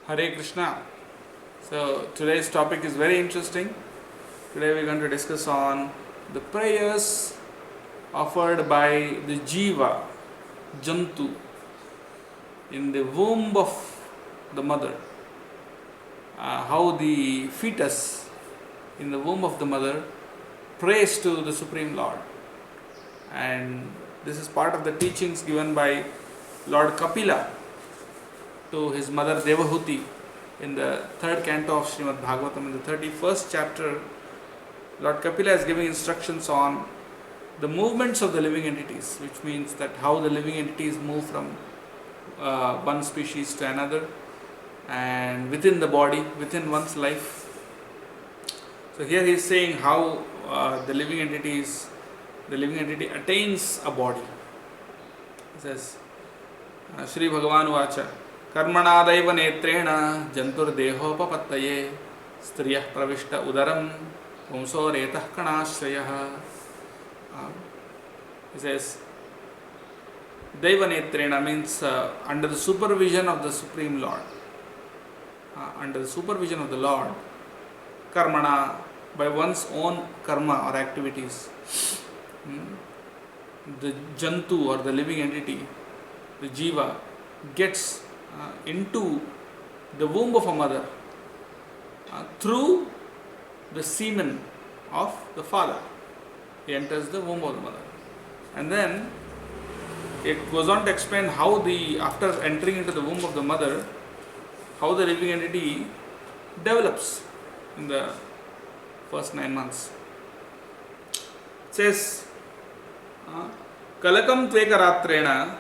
Hare Krishna. So today's topic is very interesting. Today we're going to discuss on the prayers offered by the Jiva, Jantu, in the womb of the mother. How the fetus in the womb of the mother prays to the Supreme Lord. And this is part of the teachings given by Lord Kapila to his mother Devahuti in the third canto of Srimad Bhagavatam. In the 31st chapter, Lord Kapila is giving instructions on the movements of the living entities, which means that how the living entities move from one species to another and within the body, within one's life. So here he is saying how the living entity attains a body. He says, Shri Bhagavan Vacha, कर्मणादैव नेत्रेण जंतुर्देहोपपत्तये स्त्रियः प्रविष्ट उदरं पुंसो रेतः कणाश्रयः. He says, Daiva Netrena means under the supervision of the Supreme Lord. Under the supervision of the Lord, karmana, by one's own karma or activities, the jantu or the living entity, the jiva, gets into the womb of a mother through the semen of the father. He enters the womb of the mother. And then it goes on to explain how after entering into the womb of the mother, how the living entity develops in the first 9 months. It says, Kalakam tvekaratrena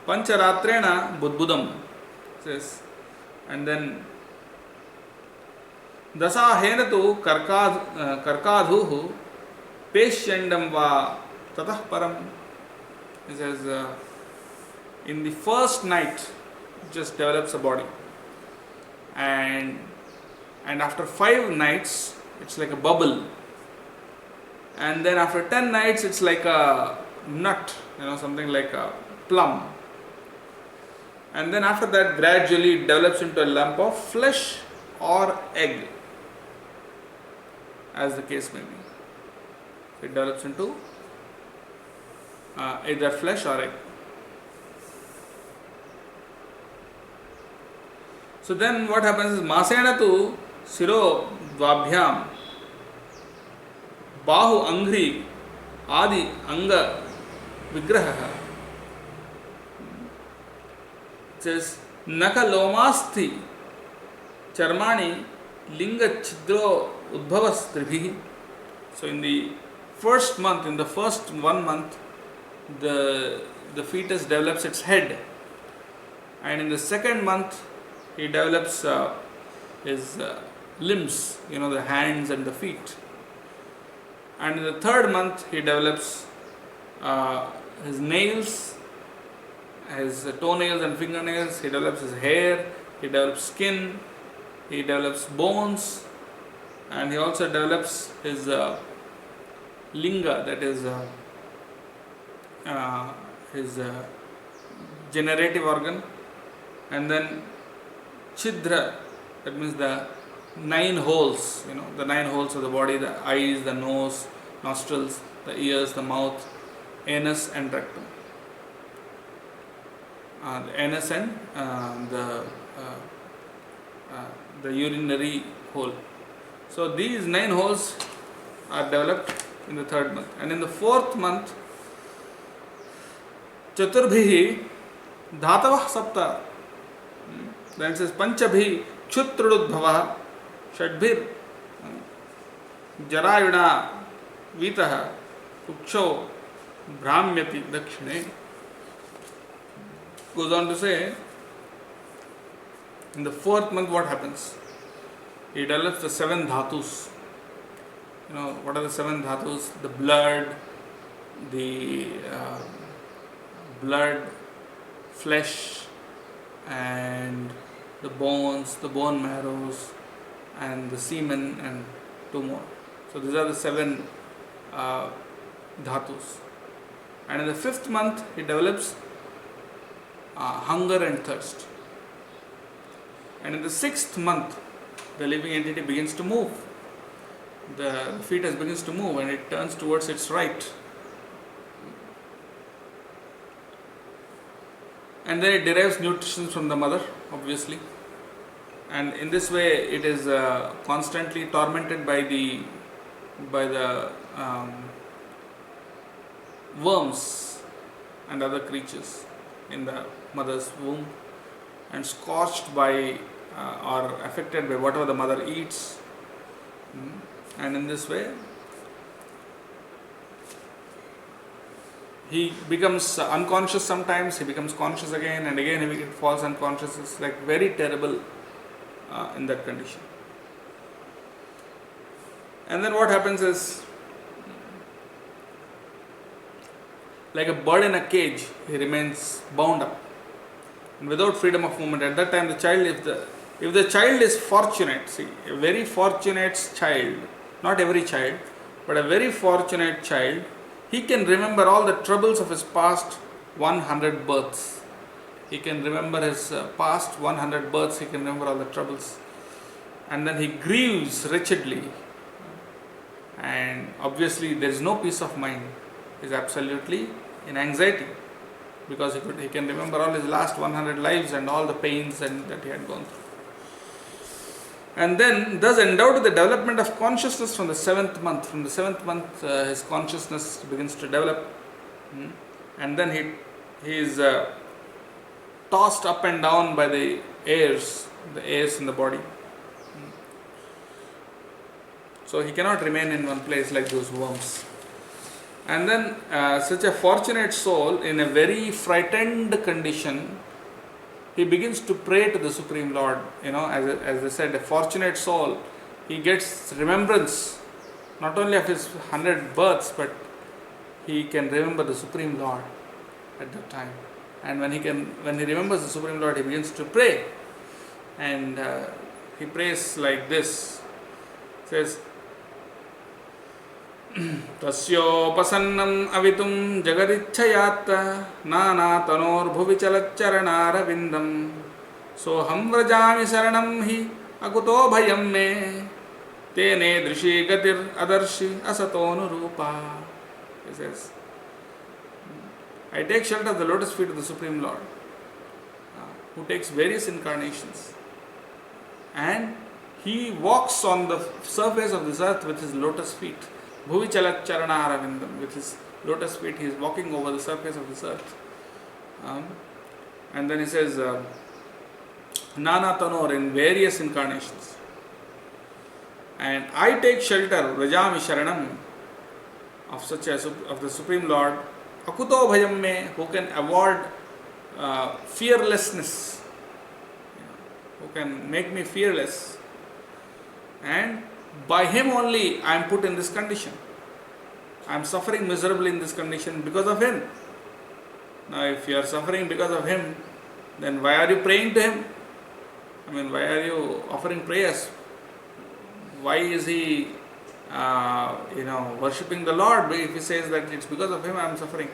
pancharatrena budbudam. Says, and then dasahena tu karkadhuhu peshyandam va tatah param. He says, in the first night it just develops a body, and after 5 nights it's like a bubble, and then after 10 nights it's like a nut, something like a plum. And then after that, gradually it develops into a lump of flesh or egg, as the case may be. It develops into either flesh or egg. So then what happens is, Masena tu siro dvabhyam bahu angri adi anga vigraha. Says naka lomasthi charmani linga chidro udbhavas tribhi. So in the first month, in the first 1 month, the fetus develops its head, and in the second month he develops his limbs, the hands and the feet, and in the third month he develops his nails, his toenails and fingernails, he develops his hair, he develops skin, he develops bones, and he also develops his linga, that is his generative organ, and then chidra, that means the 9 holes, the 9 holes of the body, the eyes, the nose, nostrils, the ears, the mouth, anus and rectum. The anus and the urinary hole. So these 9 holes are developed in the third month, and in the fourth month, Chaturbhihi Dhatavah Sapta. Then it says Panchabhi Kshutrudbhava Shadbhir Jarayuna Vitaha Kuksho Brahmyapi Dakshine. Goes on to say, in the fourth month what happens? He develops the 7 dhatus. What are the 7 dhatus? The blood, flesh, and the bones, the bone marrows, and the semen, and 2 more. So these are the 7 dhatus. And in the 5th month he develops hunger and thirst. And in the 6th month, the living entity begins to move. The fetus begins to move and it turns towards its right. And then it derives nutrition from the mother, obviously. And in this way, it is constantly tormented by the worms and other creatures in the mother's womb, and scorched by or affected by whatever the mother eats. And in this way, he becomes unconscious sometimes, he becomes conscious again, and again he falls unconscious. It's like very terrible in that condition. And then what happens is, like a bird in a cage, he remains bound up and without freedom of movement. At that time, the child, if the child is fortunate, see, a very fortunate child, not every child, but a very fortunate child, he can remember all the troubles of his past 100 births. He can remember his past 100 births, he can remember all the troubles. And then he grieves wretchedly. And obviously there is no peace of mind. He is absolutely in anxiety, because he can remember all his last 100 lives and all the pains that he had gone through. And then, thus endowed with the development of consciousness from the 7th month. From the 7th month, his consciousness begins to develop. And then he is tossed up and down by the airs in the body. So he cannot remain in one place like those worms. And then such a fortunate soul, in a very frightened condition, he begins to pray to the Supreme Lord. As I said, a fortunate soul, he gets remembrance not only of his 100 births, but he can remember the Supreme Lord at that time. And when he remembers the Supreme Lord, he begins to pray. And he prays like this. He says, तस्योपसन्नम् अवितुं जगदिच्छयात्त नानातनोर्भुवि चलच्चरणारविन्दं सोऽहं व्रजामि शरणं हि अकुतो भयं मे तेने दृशि गतिरदर्शि असतोऽनुरूपा. He says, I take shelter of the lotus feet of the Supreme Lord, who takes various incarnations, and he walks on the surface of this earth with his lotus feet. Bhuvi chalat charana aravindam. With his lotus feet, he is walking over the surface of this earth. And then he says, Nana Tanor, in various incarnations. And I take shelter, Rajami Sharanam, of the Supreme Lord, Akuto Bhayam me, who can avoid fearlessness, who can make me fearless. And by him only I am put in this condition. I am suffering miserably in this condition because of him. Now, if you are suffering because of him, then why are you praying to him? Why are you offering prayers? Why is he, worshipping the Lord if he says that it's because of him I am suffering?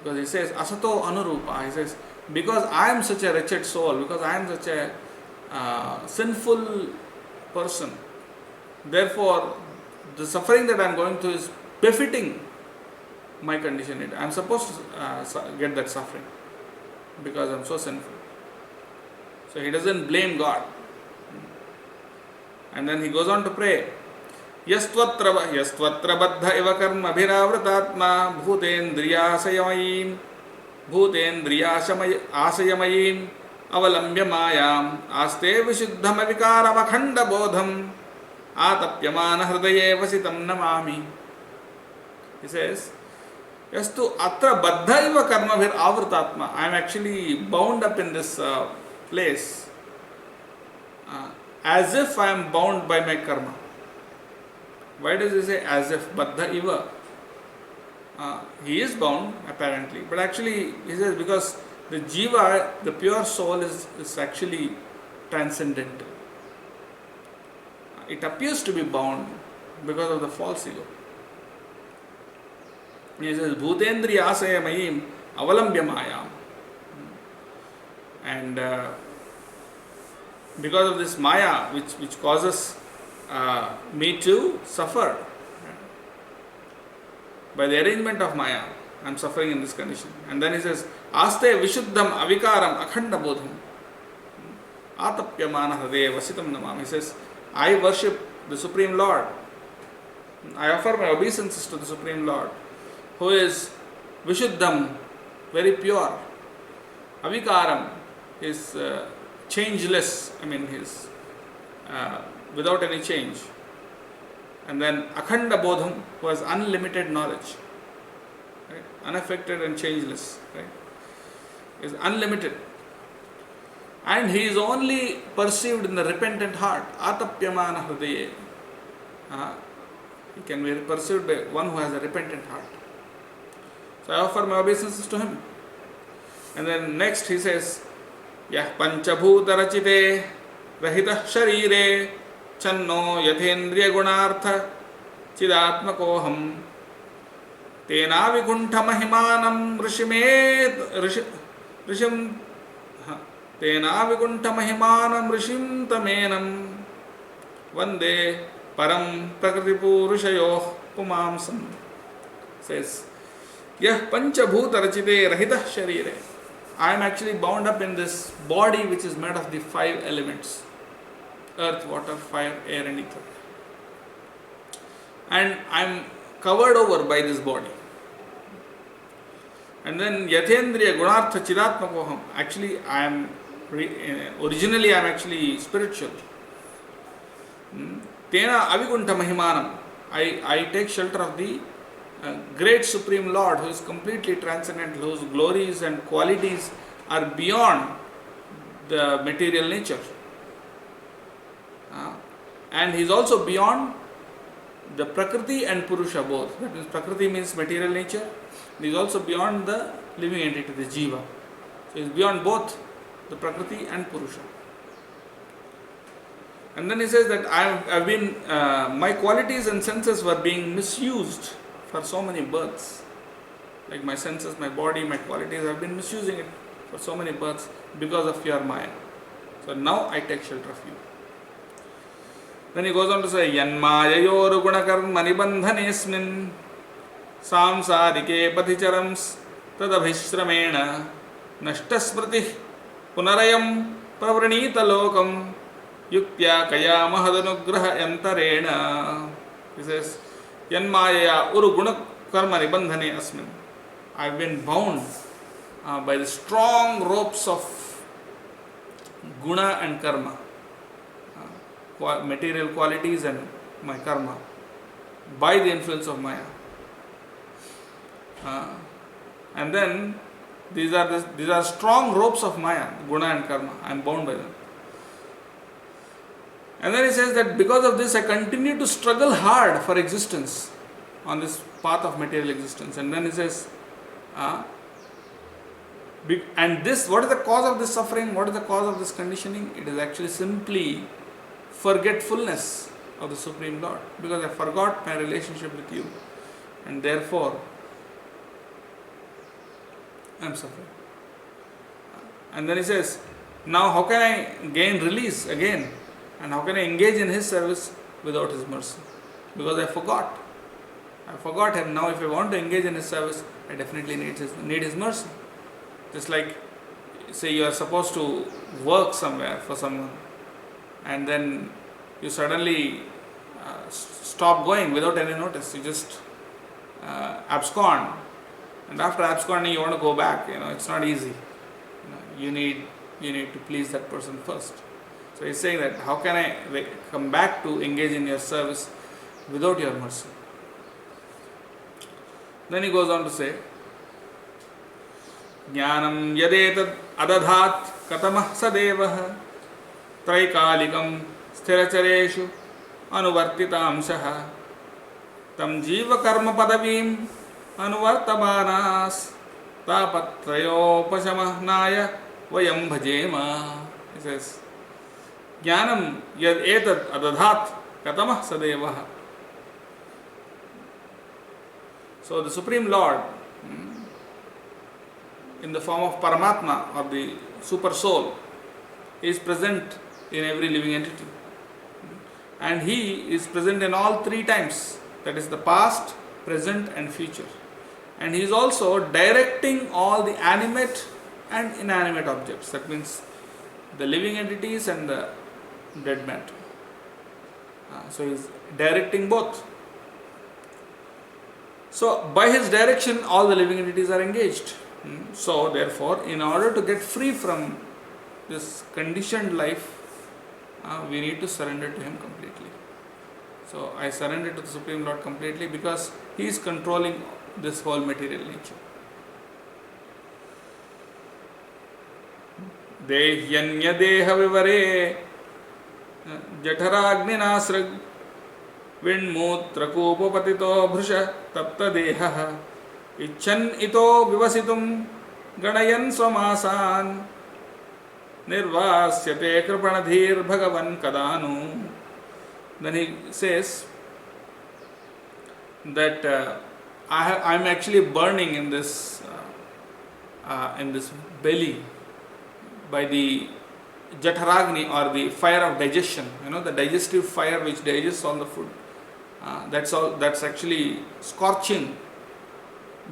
Because he says, Asato Anurupa. He says, because I am such a wretched soul, because I am such a sinful person, therefore the suffering that I am going through is befitting my condition. I am supposed to get that suffering because I am so sinful. So he doesn't blame God. And then he goes on to pray. Yastvatra baddha eva karma bhiravratatma bhutendriyashamayim avalambya mayam aste vishuddham avikaram akhanda bodham atapyamana hridaye vasitam namami. He says, Yastu atra baddha eva karma bhiravratatma. I am actually bound up in this place as if I am bound by my karma. Why does he say as if? Baddha iva. He is bound apparently, but actually he says because the jiva, the pure soul, is actually transcendental. It appears to be bound because of the false ego. He says bhutendriya asayamayim avalambya mayam. And because of this Maya, which causes me to suffer. By the arrangement of Maya, I am suffering in this condition. And then he says, Aste Vishuddham Avikaram Akhanda Bodham Atapyamana Hade Vasitam Namam. He says, I worship the Supreme Lord. I offer my obeisances to the Supreme Lord, who is Vishuddham, very pure. Avikaram is changeless, I mean, he is without any change. And then Akhanda Bodham, who has unlimited knowledge, right? Unaffected and changeless, right? Is unlimited. And he is only perceived in the repentant heart. Atapyamana Hridaye. He can be perceived by one who has a repentant heart. So I offer my obeisances to him. And then next he says, Yah Panchabhuta Rachite Rahita Sharire Channo Yathendriya Gunartha Chidatmakoham Tena Vikuntha Mahimanam Rishim Tena Vikuntha Mahimanam Rishim Tamenam Vande Param Prakriti Purushayoh Pumamsam. Says, Yah Panchabhuta Rachite Rahita Sharire. I am actually bound up in this body which is made of the 5 elements: earth, water, fire, air and ether. And I am covered over by this body. And then Yathendriya Gunartha Chidatmakoham. Actually, I am originally I am actually spiritual. Tena Avikuntha Mahimanam. I take shelter of the great Supreme Lord, who is completely transcendent, whose glories and qualities are beyond the material nature. And he is also beyond the Prakriti and Purusha both. That means Prakriti means material nature. He is also beyond the living entity, the Jiva. So he is beyond both the Prakriti and Purusha. And then he says that I've been, my qualities and senses were being misused for so many births. Like my senses, my body, my qualities, I've been misusing it for so many births because of your Maya. So now I take shelter of you. Then he goes on to say, Yanmayayoru gunakarma nibandhanesmin samsarike paticharam tadabhishramena nashtasmriti punarayam pravranita lokam yuktya kaya mahadanugraha yantarena. He says, Yanmaya uru gunakarma nibandhane asmin. I have been bound by the strong ropes of guna and karma. Material qualities and my karma by the influence of Maya. And then these are strong ropes of Maya, guna and karma. I am bound by them. And then he says that because of this I continue to struggle hard for existence on this path of material existence. And then he says, and this, what is the cause of this suffering? What is the cause of this conditioning? It is actually simply forgetfulness of the Supreme Lord, because I forgot my relationship with you, and therefore I am suffering. And then he says, now how can I gain release again, and how can I engage in his service without his mercy? Because I forgot him. Now if I want to engage in his service, I definitely need his mercy. Just like, say you are supposed to work somewhere for someone, and then you suddenly stop going without any notice. You just abscond, and after absconding you want to go back. It's not easy. You need to please that person first. So he's saying that how can I come back to engage in your service without your mercy? Then he goes on to say, Jnanam yadetad adadhat katamah sadevah Traikalikam sthirachareshu anuvartitamshaha tam jiva karma padavim anuvartamanas tapatrayopasamahnaya vayam bhajema. He says, Jnanam yad etad adadhat katamah sadevah. So the Supreme Lord, in the form of Paramatma, or the Super Soul, is present in every living entity. And He is present in all three times, that is the past, present and future. And He is also directing all the animate and inanimate objects. That means the living entities and the dead matter. So He is directing both. So by His direction, all the living entities are engaged. So therefore, in order to get free from this conditioned life, we need to surrender to Him completely. So I surrender to the Supreme Lord completely because He is controlling this whole material nature. Dehyanya deha vivare jatharagnina Vinmutra kupapatito bhrusha tapta deha icchan ito vivasitum ganayan swamasan nirvasyate kripanadhir bhagavan kadanu. Then he says that I am actually burning in this belly by the Jatharagni, or the fire of digestion. The digestive fire which digests all the food. That's actually scorching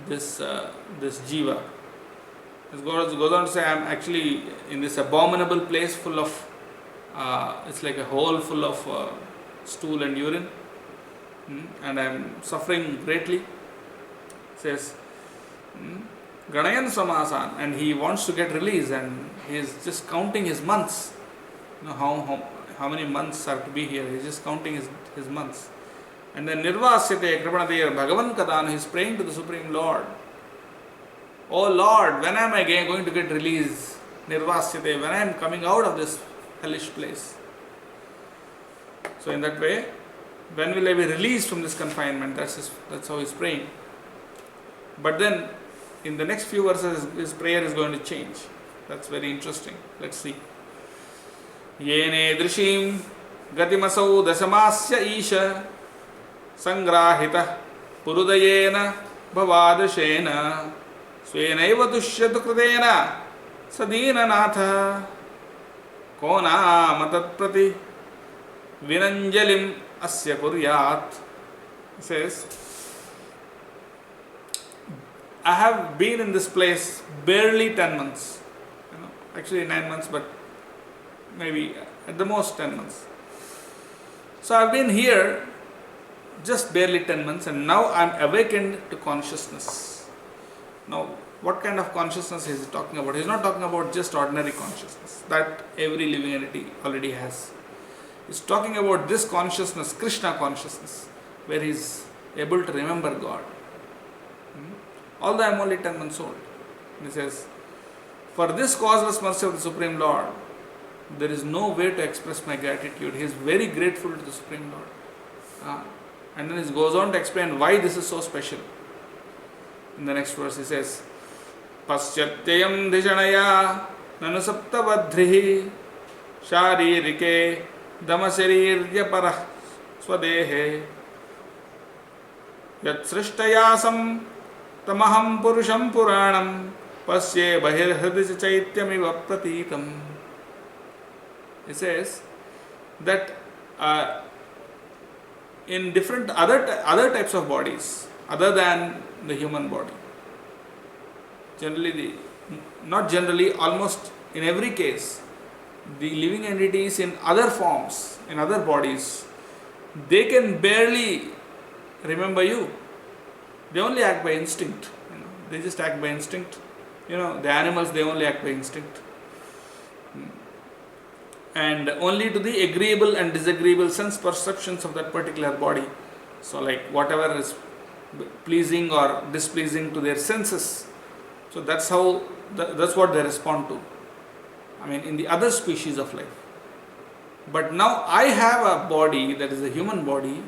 this jiva. It goes on to say, I am actually in this abominable place full of, it's like a hole full of stool and urine, and I am suffering greatly. It says, Ganayan Samasan, and he wants to get released, and he is just counting his months. How many months are to be here? He is just counting his months. And then Nirvasyate Kripanadhir Bhagavan Kadanu, he is praying to the Supreme Lord. Oh Lord, when am I going to get released? Nirvasyate, when I am coming out of this hellish place. So in that way, when will I be released from this confinement? That's how he is praying. But then, in the next few verses, his prayer is going to change. That's very interesting. Let's see. Yene drishim gatimasau dasamasya isha sangrahita purudayena bhavadashena svenaiva dushyatu kridena sadina natha kona matat prati vinanjalim asya kuryat. He says, I have been in this place barely 10 months. Actually 9 months, but maybe at the most 10 months. So I've been here just barely 10 months, and now I'm awakened to consciousness. Now, what kind of consciousness is he talking about? He's not talking about just ordinary consciousness that every living entity already has. He's talking about this consciousness, Krishna consciousness, where he's able to remember God. Although I am only 10 months old. He says, for this causeless mercy of the Supreme Lord, there is no way to express my gratitude. He is very grateful to the Supreme Lord. And then he goes on to explain why this is so special. In the next verse he says, Paschatyayam dhishanaya nanusaptavadhrihi sharirike damasarirya parah swadehe yat srishtayasam tamaham purusham puranam pasye bahirhridya chaityamiva pratitam. He says that in different other types of bodies other than the human body, almost in every case, the living entities in other forms, in other bodies, they can barely remember you. They only act by instinct. They just act by instinct. The animals, they only act by instinct. And only to the agreeable and disagreeable sense perceptions of that particular body. So like whatever is pleasing or displeasing to their senses. So that's what they respond to. In the other species of life. But now I have a body that is a human body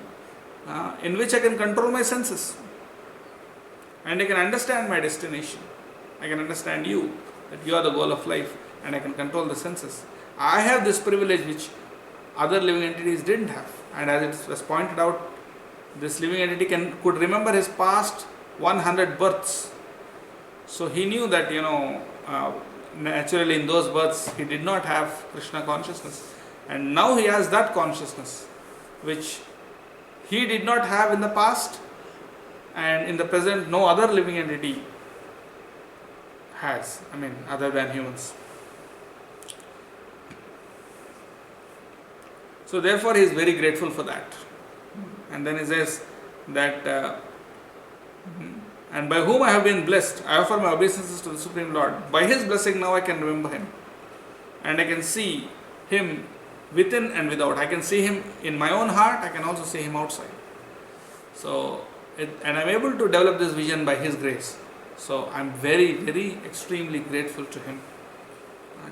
in which I can control my senses. And I can understand my destination. I can understand you, that you are the goal of life, and I can control the senses. I have this privilege which other living entities didn't have. And as it was pointed out, this living entity could remember his past 100 births. So he knew that, naturally in those births he did not have Krishna consciousness. And now he has that consciousness, which he did not have in the past, and in the present no other living entity has, other than humans. So therefore he is very grateful for that. And then he says that, and by whom I have been blessed, I offer my obeisances to the Supreme Lord. By his blessing now I can remember him. And I can see him within and without. I can see him in my own heart, I can also see him outside. So, and I'm able to develop this vision by his grace. So I'm very, very extremely grateful to him.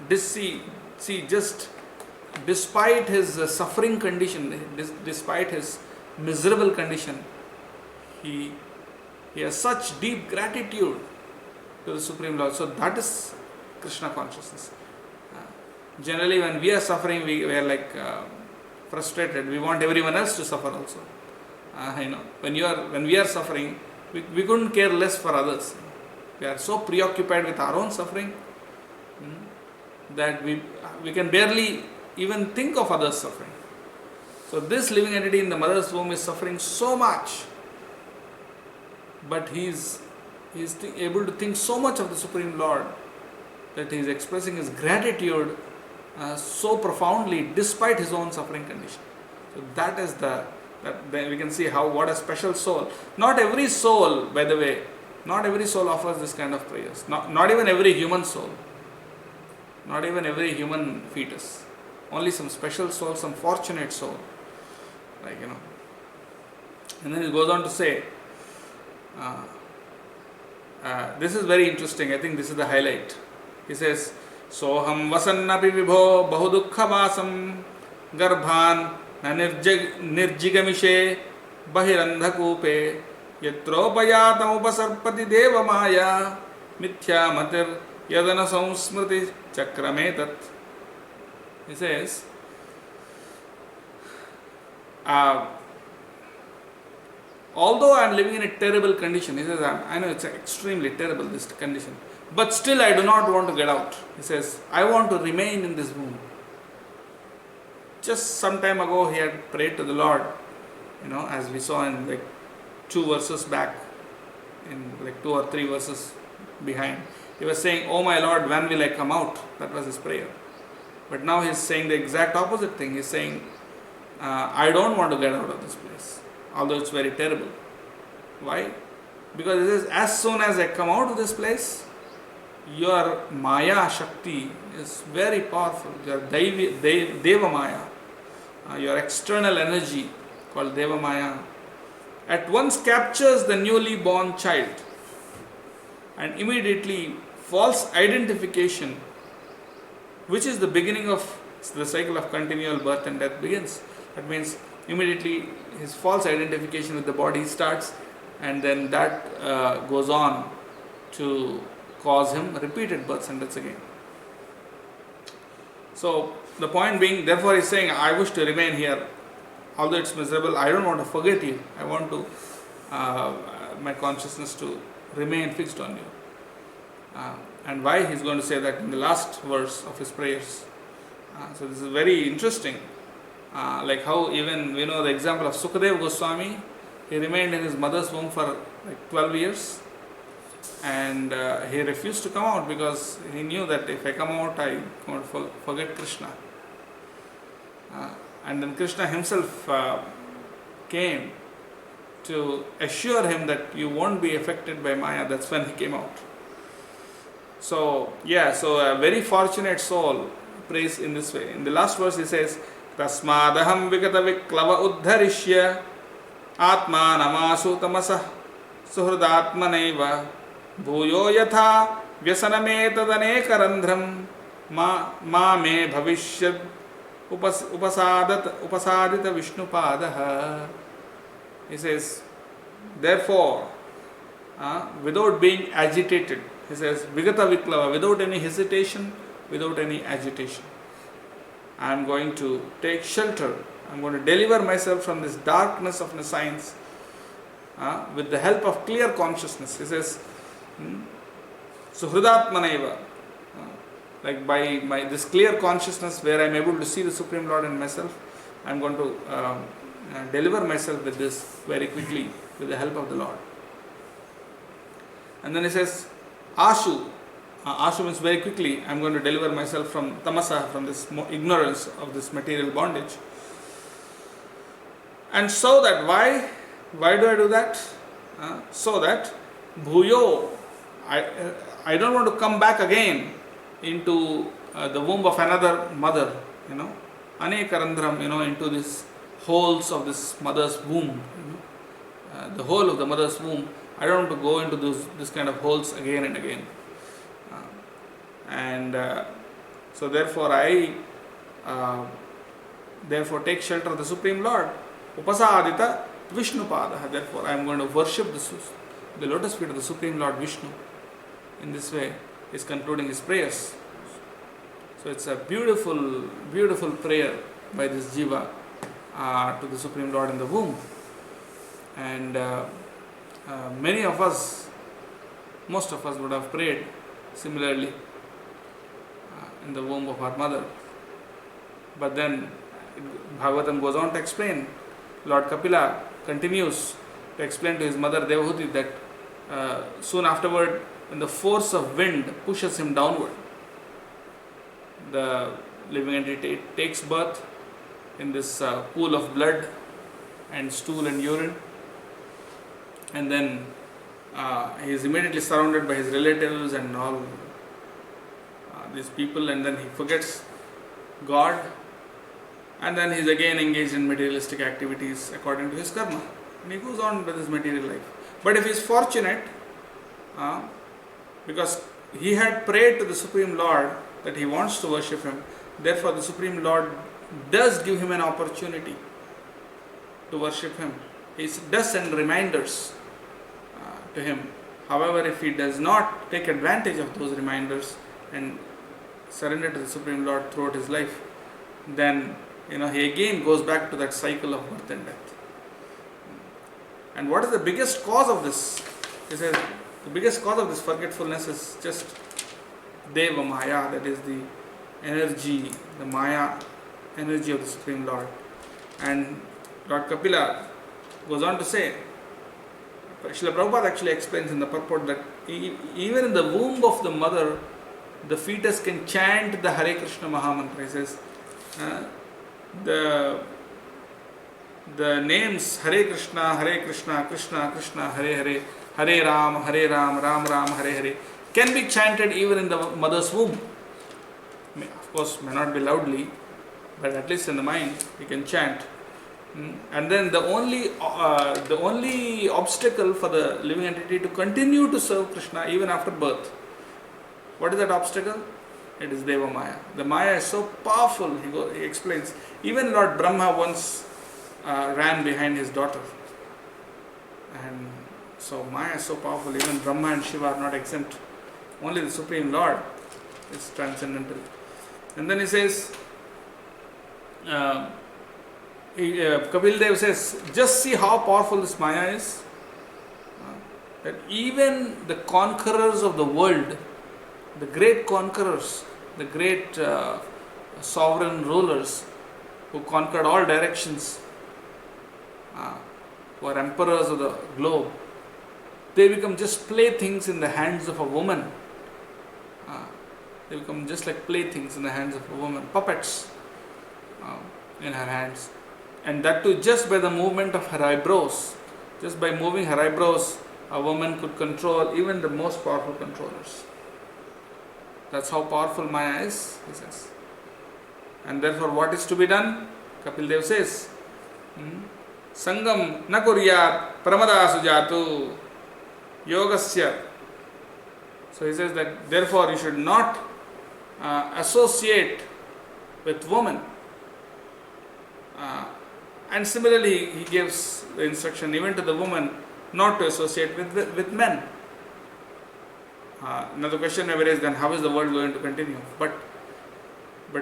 Just despite his suffering condition, despite his miserable condition, he has such deep gratitude to the Supreme Lord. So that is Krishna consciousness. Generally, when we are suffering, we are like frustrated. We want everyone else to suffer also. When we are suffering, we couldn't care less for others. We are so preoccupied with our own suffering that we can barely even think of others suffering. So this living entity in the mother's womb is suffering so much, but he is able to think so much of the Supreme Lord that he is expressing his gratitude so profoundly despite his own suffering condition. So that is then we can see what a special soul. Not every soul, by the way, not every soul offers this kind of prayers. Not even every human soul. Not even every human fetus. Only some special soul, some fortunate soul. And then he goes on to say, this is very interesting. I think this is the highlight. He says, Soham vasannapi vibho bahudukhavasam garbhan nirjigamishe bahirandhakupe yatropayatam upasarpati deva maya mithya matir yadana samsmriti chakrametat. He says, although I am living in a terrible condition, he says, I know it's extremely terrible, this condition, but still I do not want to get out. He says, I want to remain in this womb. Just some time ago he had prayed to the Lord, as we saw in 2 verses back, in 2 or 3 verses behind. He was saying, oh my Lord, when will I come out? That was his prayer. But now he is saying the exact opposite thing. He is saying, I don't want to get out of this place, although it's very terrible. Why? Because it says, as soon as I come out of this place, your Maya Shakti is very powerful. Your Deva Maya, your external energy called Deva Maya, at once captures the newly born child, and immediately false identification, which is the beginning of the cycle of continual birth and death, begins. That means immediately his false identification with the body starts, and then that goes on to cause him repeated births and deaths again. So the point being, therefore he is saying, I wish to remain here, although it's miserable. I don't want to forget you. I want to my consciousness to remain fixed on you. And why he is going to say that in the last verse of his prayers. So this is very interesting. Like how even we know the example of Sukadeva Goswami. He remained in his mother's womb for 12 years, and he refused to come out because he knew that if I come out, I won't forget Krishna. And then Krishna himself came to assure him that you won't be affected by Maya. That's when he came out. So a very fortunate soul prays in this way. In the last verse he says, Tasmadaham vikata viklava uddharishya atma namasu tamasah suhrudatmanaiva bhuyo yatha vyasanametadane ma me bhavishyad upasadita vishnupadaha. He says, therefore, without being agitated, he says, Vigata Viklava, without any hesitation, without any agitation, I am going to take shelter. I am going to deliver myself from this darkness of nescience with the help of clear consciousness. He says, Suhridatmanaiva, like by this clear consciousness where I'm able to see the Supreme Lord in myself, I'm going to deliver myself with this very quickly with the help of the Lord. And then he says, Ashu. Ashu means very quickly, I'm going to deliver myself from tamasa, from this ignorance of this material bondage. And so that, why do I do that? So that, bhuyo, I don't want to come back again into the womb of another mother, anekarandram, into these holes of this mother's womb, the hole of the mother's womb. I don't want to go into this kind of holes again and again. So therefore I take shelter of the Supreme Lord. Upasadita Vishnupada. Therefore I am going to worship the lotus feet of the Supreme Lord Vishnu. In this way he is concluding his prayers. So it's a beautiful, beautiful prayer by this jiva to the Supreme Lord in the womb. And many of us, most of us would have prayed similarly in the womb of our mother. But then Bhagavatam goes on to explain. Lord Kapila continues to explain to his mother Devahuti that soon afterward, when the force of wind pushes him downward, the living entity takes birth in this pool of blood and stool and urine, and then he is immediately surrounded by his relatives and all these people, and then he forgets God, and then he is again engaged in materialistic activities according to his karma, and he goes on with his material life. But if he is fortunate, because he had prayed to the Supreme Lord that he wants to worship him, therefore the Supreme Lord does give him an opportunity to worship him. He does send reminders to him. However, if he does not take advantage of those reminders and surrender to the Supreme Lord throughout his life, then he again goes back to that cycle of birth and death. And what is the biggest cause of this? He says the biggest cause of this forgetfulness is just Deva Maya, that is the energy, the Maya energy of the Supreme Lord. And Lord Kapila goes on to say, Srila Prabhupada actually explains in the purport that even in the womb of the mother, the fetus can chant the Hare Krishna Mahamantra. He says, the names Hare Krishna, Krishna Krishna, Hare Hare, Hare Ram, Ram Ram, Hare Hare, can be chanted even in the mother's womb. Of course, may not be loudly, but at least in the mind, we can chant. And then the only obstacle for the living entity to continue to serve Krishna even after birth, what is that obstacle? It is Deva Maya. The Maya is so powerful, he explains. Even Lord Brahma once ran behind his daughter. And so Maya is so powerful, even Brahma and Shiva are not exempt. Only the Supreme Lord is transcendental. And then he says, Kapil Dev says, just see how powerful this Maya is. That even the conquerors of the world, the great conquerors, the great sovereign rulers who conquered all directions, who are emperors of the globe, they become just playthings in the hands of a woman. They become just like playthings in the hands of a woman, puppets in her hands. And that too just by the movement of her eyebrows. Just by moving her eyebrows, a woman could control even the most powerful controllers. That's how powerful Maya is, he says. And therefore what is to be done? Kapil Dev says, Sangam na kuryat pramada sujatu yogasya. So he says that therefore you should not associate with women. And similarly he gives the instruction even to the woman not to associate with men. Another question may be raised, then how is the world going to continue? But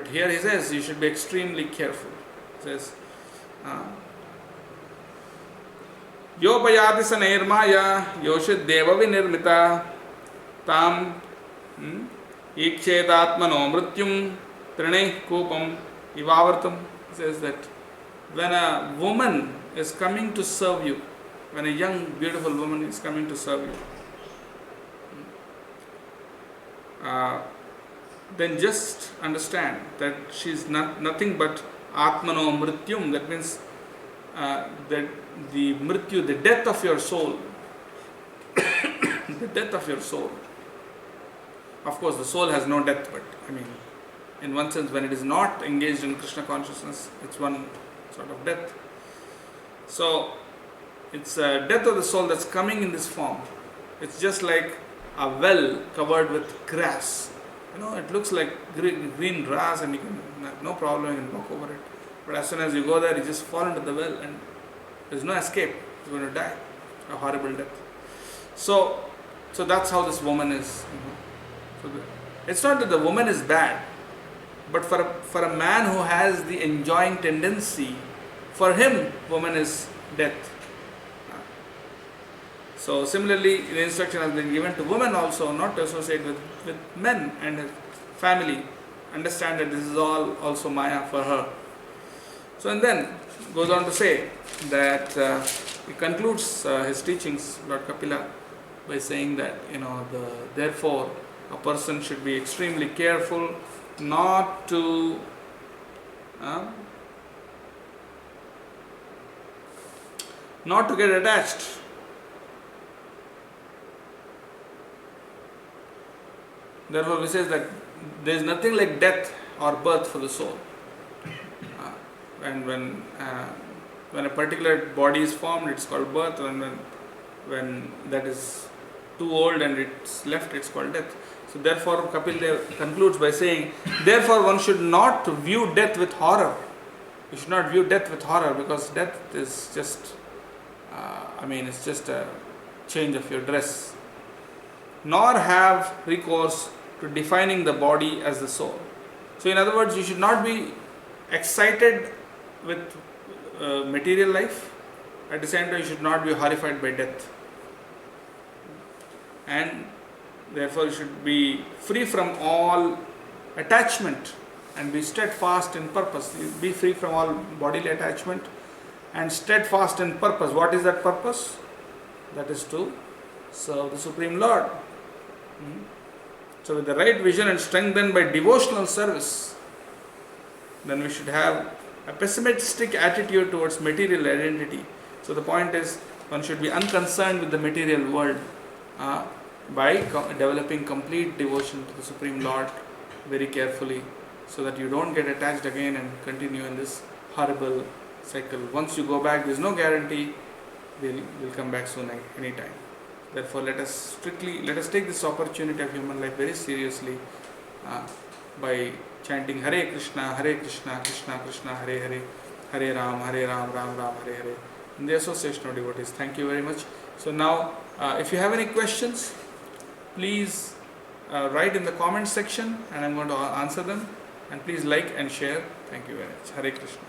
here he says you should be extremely careful. He says, Yopayati sanairmaya yoshid deva vinirmita tam Ikshetatmano mrityum trine kopam ivavartam. Says that when a woman is coming to serve you, when a young beautiful woman is coming to serve you, then just understand that she is nothing but Atmano Mrityum. That means that the Mrityu, the death of your soul, the death of your soul. Of course, the soul has no death, but I mean, in one sense, when it is not engaged in Krishna consciousness, it's one sort of death. So, it's a death of the soul that's coming in this form. It's just like a well covered with grass. You know, it looks like green grass and you can, no problem, you can walk over it. But as soon as you go there, you just fall into the well and there's no escape. You're going to die. A horrible death. So that's how this woman is. So it's not that the woman is bad, but for a man who has the enjoying tendency, for him, woman is death. So similarly, the instruction has been given to women also not to associate with men and his family. Understand that this is all also Maya for her. So and then goes on to say that he concludes his teachings, Lord Kapila, by saying that therefore a person should be extremely careful not to get attached. Therefore, he says that there is nothing like death or birth for the soul. And when a particular body is formed, it's called birth, and when that is too old and it's left, it's called death. So therefore, Kapil Dev concludes by saying, therefore one should not view death with horror. You should not view death with horror, because death is just, it's just a change of your dress. Nor have recourse to defining the body as the soul. So in other words, you should not be excited with material life. At the same time, you should not be horrified by death. And therefore, you should be free from all attachment and be steadfast in purpose. Be free from all bodily attachment and steadfast in purpose. What is that purpose? That is to serve the Supreme Lord. So with the right vision and strengthened by devotional service, then we should have a pessimistic attitude towards material identity. So the point is, one should be unconcerned with the material world by developing complete devotion to the Supreme Lord very carefully, so that you don't get attached again and continue in this horrible cycle. Once you go back, there is no guarantee we'll come back soon, anytime. Therefore, let us take this opportunity of human life very seriously by chanting Hare Krishna, Krishna Krishna, Hare Hare, Hare Ram, Ram Ram, Hare Hare, in the association of devotees. Thank you very much. So now, if you have any questions, please write in the comment section and I'm going to answer them. And please like and share. Thank you very much. Hare Krishna.